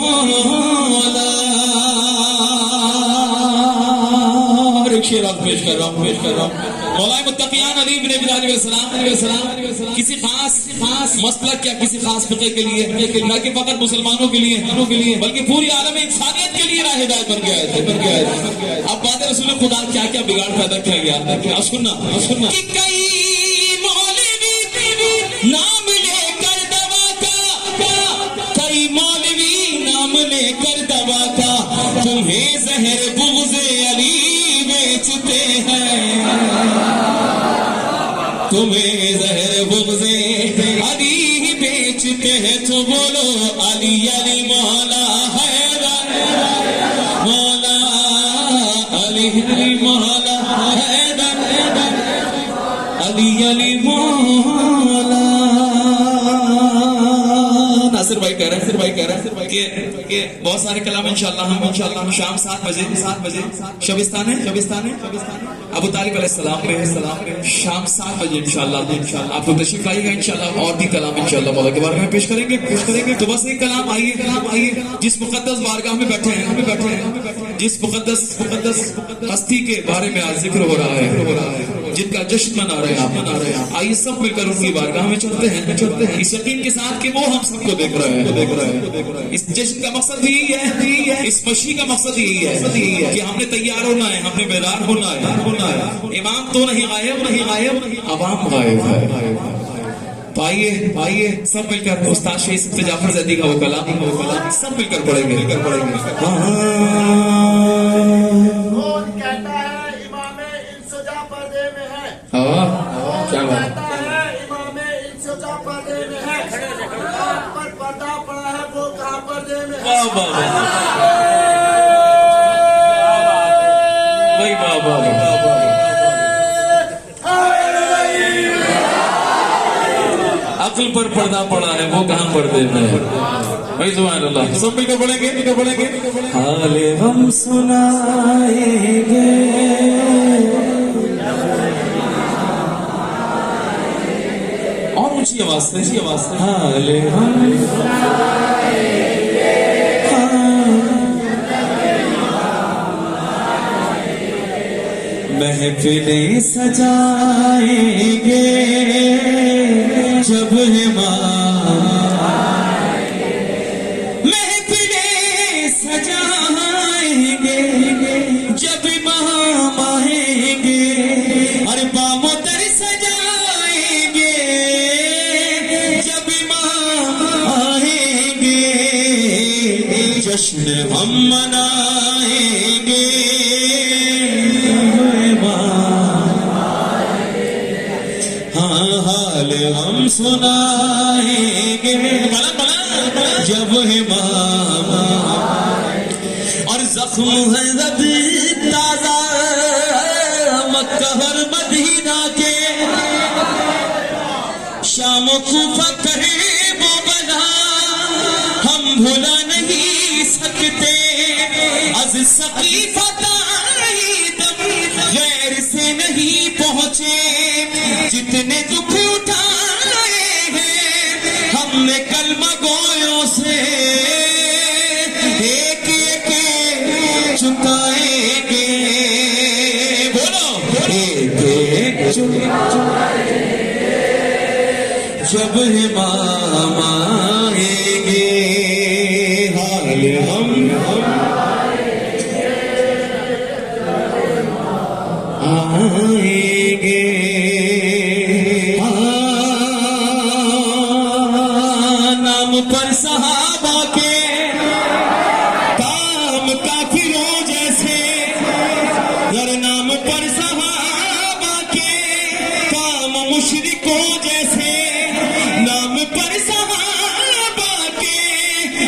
مولا. اور ایک شعر آپ پیش کر رہا ہوں مولا متقیان علی بن ابی طالب علیہ السلام کسی خاص مسلک یا کسی خاص فقہ کے لیے نہ کہ فقط مسلمانوں کے لیے بلکہ پوری عالم انسانیت کے لیے راہ ہدایت بن گیا ہے. اب بعد رسول خدا کیا کیا بگاڑ پیدا کیا گیا سننا کہ کئی مولوی نام لے کر دوا کا کئی مولوی نام لے کر دوا کا تمہیں زہر بغض علی بیچتے ہیں. تمہیں زہر بغض علی بیچتے ہیں تو بولو علی علی مولا حیدر مولا علی علی مولا حیدر علی علی مولا. ناصر بھائی کہہ رہے ہیں کہ بہت سارے کلام انشاءاللہ ہم شام 7 بجے شبستان ہے ابو طالب علیہ السلام پہ شام 7 بجے انشاءاللہ آپ کو تشریف آئیے گا انشاءاللہ. اور بھی کلام انشاءاللہ مولا کے بارے میں پیش کریں گے. تو بس ایک کلام آئیے جس مقدس بارگاہ میں بیٹھے ہیں جس مقدس ہستی کے بارے میں آج ذکر ہو رہا ہے جن کا جشن منا رہے ہیں آئیے سب مل کر ان کی بارگاہ میں چلتے ہیں اس یقین کے ساتھ کہ وہ ہم سب کو دیکھ رہے ہیں. اس جشن کا مقصد یہی ہے اس مشی کا مقصد یہی ہے کہ ہم نے تیار ہونا ہے ہم نے بیدار ہونا ہے. امام تو نہیں غائب عوام غائب ہے. آئیے سب مل کر استاد شہید صفت جعفر زیدی کا وہ کلام سب مل کر پڑھیں گے. کون کہتا ہے امام انسجا پردے میں ہے کیا بات امام انسجا پردے میں ہے آپ پر پردہ پڑا ہے وہ کہاں پردے میں ہے. عقل پر پردہ پڑا ہے وہ کہاں پردے میں ہے. بھائی سبحان اللہ سب مل کر پڑھیں گے. حال ہم سنائیں گے اور اونچی آواز سے حال ہم محفلیں سجائیں گے جب محفلیں سجائیں گے جب امام آئیں گے اور بام و در سجائیں گے جب امام آئیں گے جشن ہم منائیں گے ہم سنائیں گے جب امام اور زخم ہے زد تازہ مکہ اور مدینہ کے شام و کوفہ قریب و بنا ہم بھلا نہیں سکتے از سقیفہ دم غیر سے نہیں پہنچے جتنے دکھ اٹھائے ہیں ہم نے کلمہ گویوں سے ایک چکائیں گے. بولو ایک چکائیں گے جب امام آئیں گے. حال ہم آئیں گے. پر صحابہ کے کام کافروں جیسے گر نام پر صحابہ کے کام مشرکوں جیسے نام پر صحابہ کے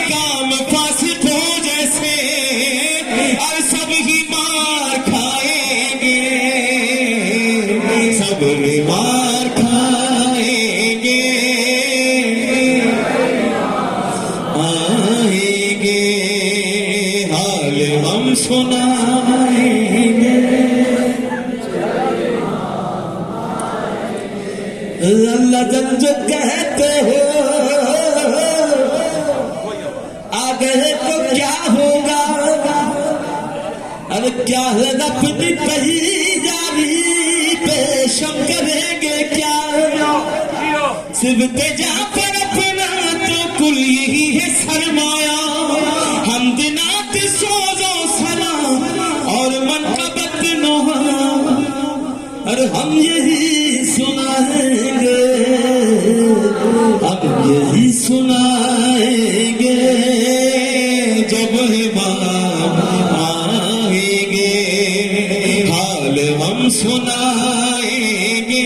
کام فاسقوں جیسے اور سب ہی مار کھائیں گے سب ہی مار کھائیں گے. ہم سنائیں گے اللہ جب جو کہتے ہو آگے تو کیا ہوگا ارے کیا ہے اپنی پہی جاری پیشم کریں گے کیا صرف تجا پر اپنا تو کل یہی ہے سرمایہ حمد نعت سوز و سلام اور منقبت نوحہ ارے ہم یہی سنائیں گے ہم یہی سنائیں گے جب امام آئیں گے حال ہم سنائیں گے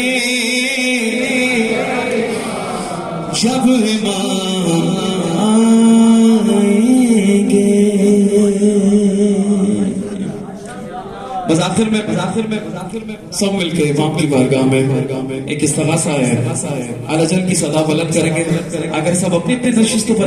جب امام آئیں گے بس آخر میں سب مل کے امام کی بارگاہ میں ایک استغاثہ ہے اعلی جل کی صدا بلند کریں گے اگر سب اپنی اپنی نشستوں پر